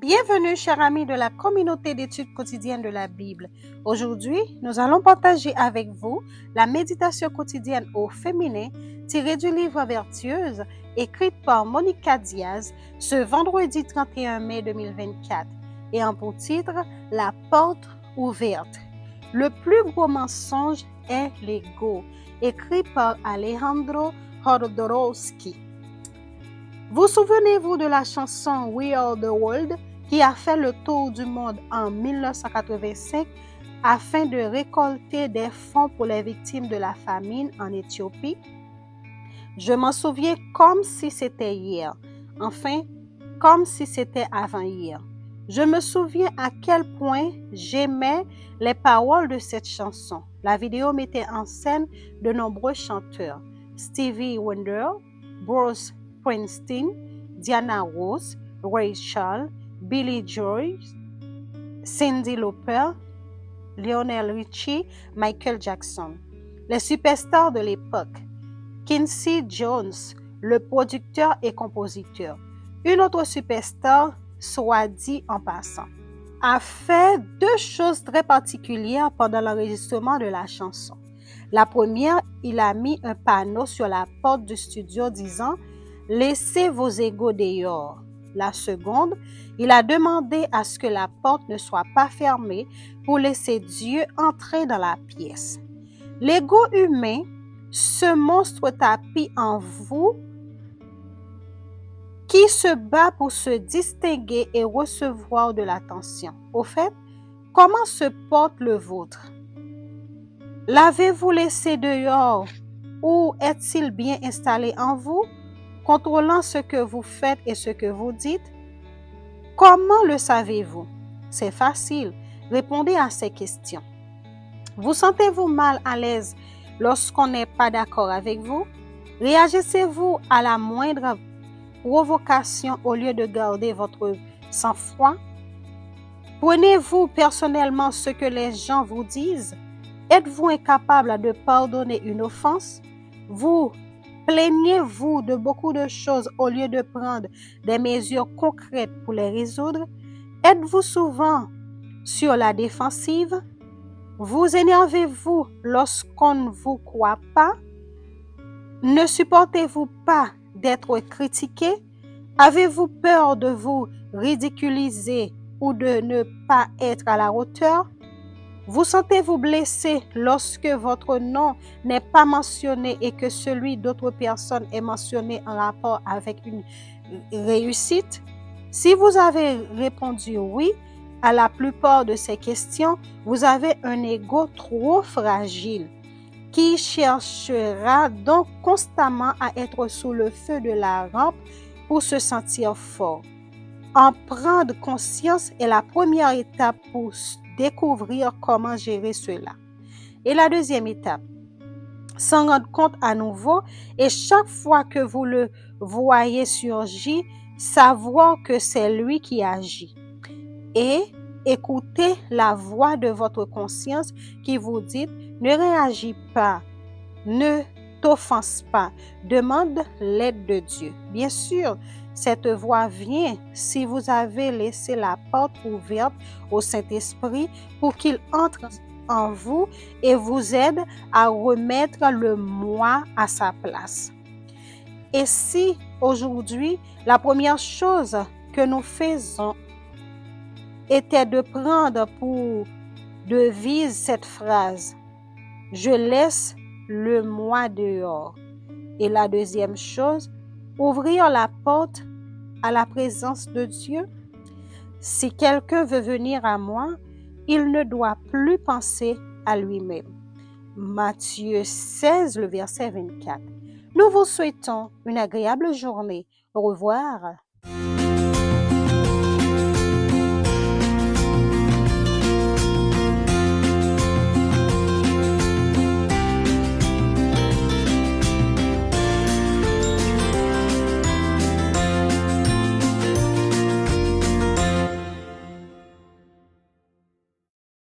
Bienvenue, chers amis de la communauté d'études quotidiennes de la Bible. Aujourd'hui, nous allons partager avec vous la méditation quotidienne au féminin tirée du livre Vertueuse, écrite par Monica Diaz ce vendredi 31 mai 2024, et en pour titre « La porte ouverte ». Le plus gros mensonge est l'ego, écrit par Alejandro Jodorowsky. Vous souvenez-vous de la chanson We Are the World qui a fait le tour du monde en 1985 afin de récolter des fonds pour les victimes de la famine en Éthiopie? Je m'en souviens comme si c'était hier, enfin comme si c'était avant-hier. Je me souviens à quel point j'aimais les paroles de cette chanson. La vidéo mettait en scène de nombreux chanteurs: Stevie Wonder, Bruce Springsteen, Diana Ross, Ray Charles, Billy Joel, Cyndi Lauper, Lionel Richie, Michael Jackson. Les superstars de l'époque. Quincy Jones, le producteur et compositeur. Une autre superstar, soit dit en passant, a fait deux choses très particulières pendant l'enregistrement de la chanson. La première, il a mis un panneau sur la porte du studio disant « Laissez vos égos dehors ». La seconde, il a demandé à ce que la porte ne soit pas fermée pour laisser Dieu entrer dans la pièce. L'ego humain, ce monstre tapi en vous qui se bat pour se distinguer et recevoir de l'attention. Au fait, comment se porte le vôtre? L'avez-vous laissé dehors ou est-il bien installé en vous, contrôlant ce que vous faites et ce que vous dites? Comment le savez-vous? C'est facile. Répondez à ces questions. Vous sentez-vous mal à l'aise lorsqu'on n'est pas d'accord avec vous? Réagissez-vous à la moindre provocation au lieu de garder votre sang-froid? Prenez-vous personnellement ce que les gens vous disent? Êtes-vous incapable de pardonner une offense? Vous plaignez-vous de beaucoup de choses au lieu de prendre des mesures concrètes pour les résoudre? Êtes-vous souvent sur la défensive? Vous énervez-vous lorsqu'on ne vous croit pas? Ne supportez-vous pas d'être critiqué? Avez-vous peur de vous ridiculiser ou de ne pas être à la hauteur? Vous sentez-vous blessé lorsque votre nom n'est pas mentionné et que celui d'autres personnes est mentionné en rapport avec une réussite? Si vous avez répondu oui à la plupart de ces questions, vous avez un ego trop fragile qui cherchera donc constamment à être sous le feu de la rampe pour se sentir fort. En prendre conscience est la première étape pour découvrir comment gérer cela. Et la deuxième étape, s'en rendre compte à nouveau et chaque fois que vous le voyez surgir, savoir que c'est lui qui agit. Et écoutez la voix de votre conscience qui vous dit « Ne réagis pas, ne t'offense pas, demande l'aide de Dieu ». Bien sûr, cette voix vient si vous avez laissé la porte ouverte au Saint-Esprit pour qu'il entre en vous et vous aide à remettre le moi à sa place. Et si aujourd'hui, la première chose que nous faisons était de prendre pour devise cette phrase « Je laisse le moi dehors ». Et la deuxième chose, ouvrir la porte à la présence de Dieu. Si quelqu'un veut venir à moi, il ne doit plus penser à lui-même. Matthieu 16, le verset 24. Nous vous souhaitons une agréable journée. Au revoir.